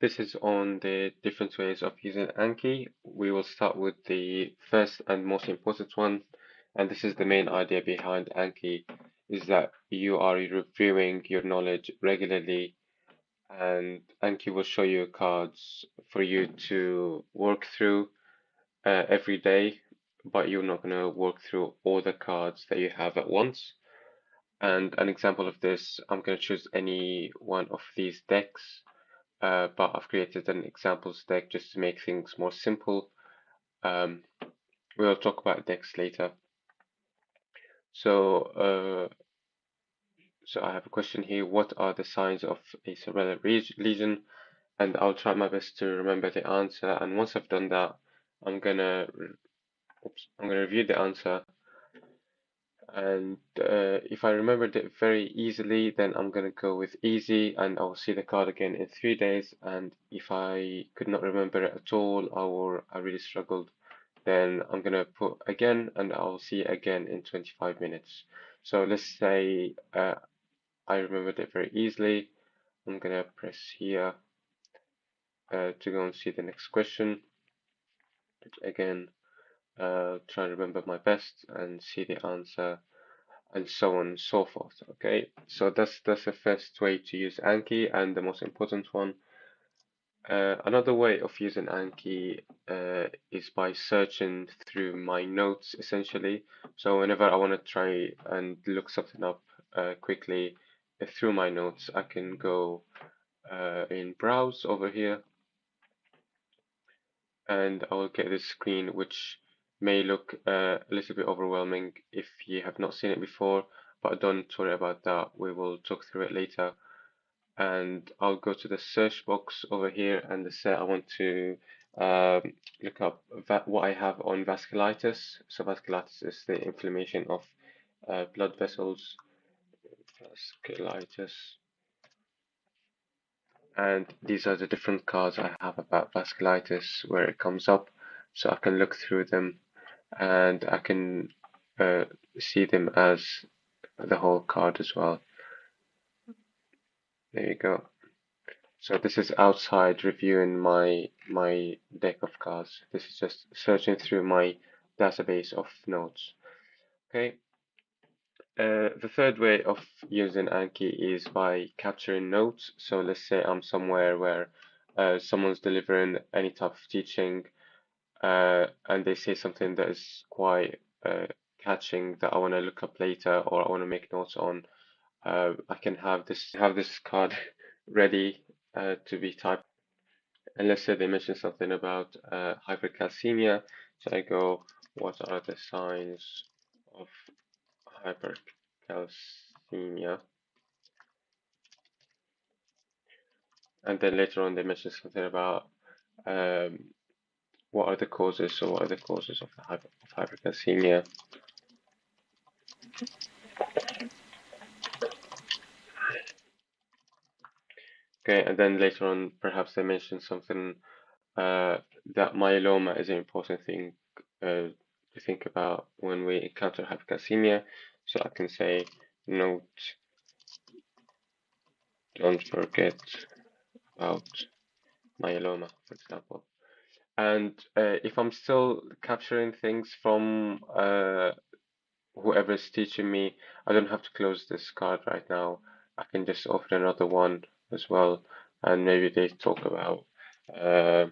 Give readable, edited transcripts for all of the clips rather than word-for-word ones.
This is on the different ways of using Anki. We will start with the first and most important one, and this is the main idea behind Anki, is that you are reviewing your knowledge regularly, and Anki will show you cards for you to work through every day, but you're not going to work through all the cards that you have at once. And an example of this, I'm going to choose any one of these decks, but I've created an examples deck just to make things more simple. Um, we'll talk about decks later. So, so I have a question here. What are the signs of a cerebral lesion? And I'll try my best to remember the answer. And once I've done that, I'm gonna, I'm gonna review the answer. And if I remembered it very easily, then I'm gonna go with easy, and I'll see the card again in 3 days. And if I could not remember it at all, or I really struggled, then I'm gonna put again, and I'll see it again in 25 minutes. So let's say I remembered it very easily. I'm gonna press here to go and see the next question. Again, try and remember my best and see the answer, and so on and so forth. Okay, so that's the first way to use Anki, and the most important one. Another way of using Anki is by searching through my notes, essentially. So whenever I want to try and look something up quickly through my notes, I can go in Browse over here, and I will get this screen, which may look a little bit overwhelming if you have not seen it before, but don't worry about that. We will talk through it later. And I'll go to the search box over here and say I want to look up what I have on vasculitis. So vasculitis is the inflammation of blood vessels, vasculitis. And these are the different cards I have about vasculitis where it comes up. So I can look through them and I can uh, see them as the whole card as well. There you go. So this is outside reviewing my deck of cards. This is just searching through my database of notes. Okay. The third way of using Anki is by capturing notes. So let's say I'm somewhere where someone's delivering any type of teaching, and they say something that is quite catching that I want to look up later or I want to make notes on. I can have this card ready to be typed. And let's say they mention something about hypercalcemia. So I go, what are the signs of hypercalcemia? And then later on they mention something about um, what are the causes. So what are the causes of hypercalcemia? Okay, and then later on perhaps they mention something that myeloma is an important thing to think about when we encounter hypercalcemia. So I can say, note, don't forget about myeloma, for example. And if I'm still capturing things from whoever's teaching me, I don't have to close this card right now. I can just open another one as well, and maybe they talk about uh,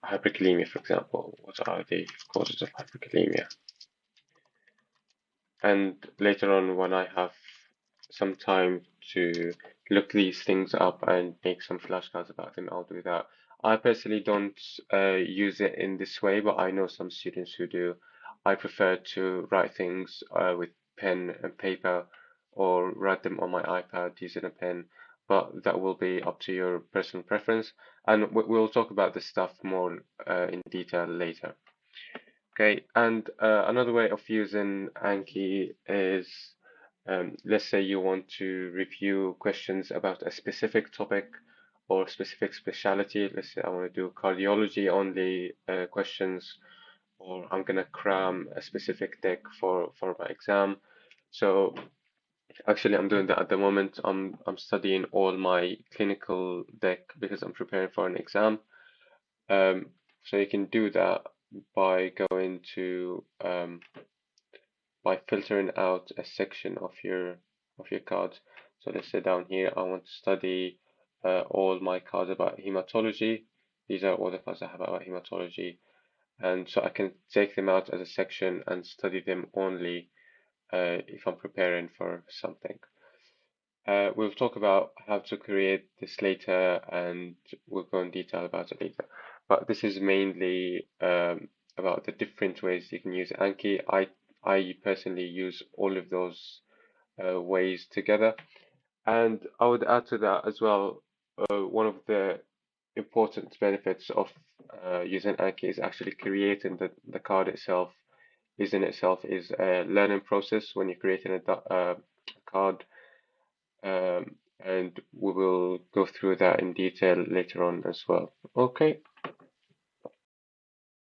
hyperkalemia, for example. What are the causes of hyperkalemia? And later on, when I have some time to look these things up and make some flashcards about them, I'll do that. I personally don't use it in this way, but I know some students who do. I prefer to write things with pen and paper or write them on my iPad using a pen, but that will be up to your personal preference. And we'll talk about this stuff more in detail later. Okay, and another way of using Anki is, let's say you want to review questions about a specific topic or specific specialty. Let's say I want to do cardiology only questions, or I'm gonna cram a specific deck for my exam. So Actually, I'm doing that at the moment. I'm studying all my clinical deck because I'm preparing for an exam. Um, so you can do that by going to by filtering out a section of your cards. So let's say down here, I want to study all my cards about hematology. These are all the cards I have about hematology, and so I can take them out as a section and study them only if I'm preparing for something. We'll talk about how to create this later, and we'll go in detail about it later. But this is mainly about the different ways you can use Anki. I personally use all of those ways together, and I would add to that as well. One of the important benefits of using Anki is actually creating the card itself. Is in itself is a learning process when you're creating a card, and we will go through that in detail later on as well. Okay.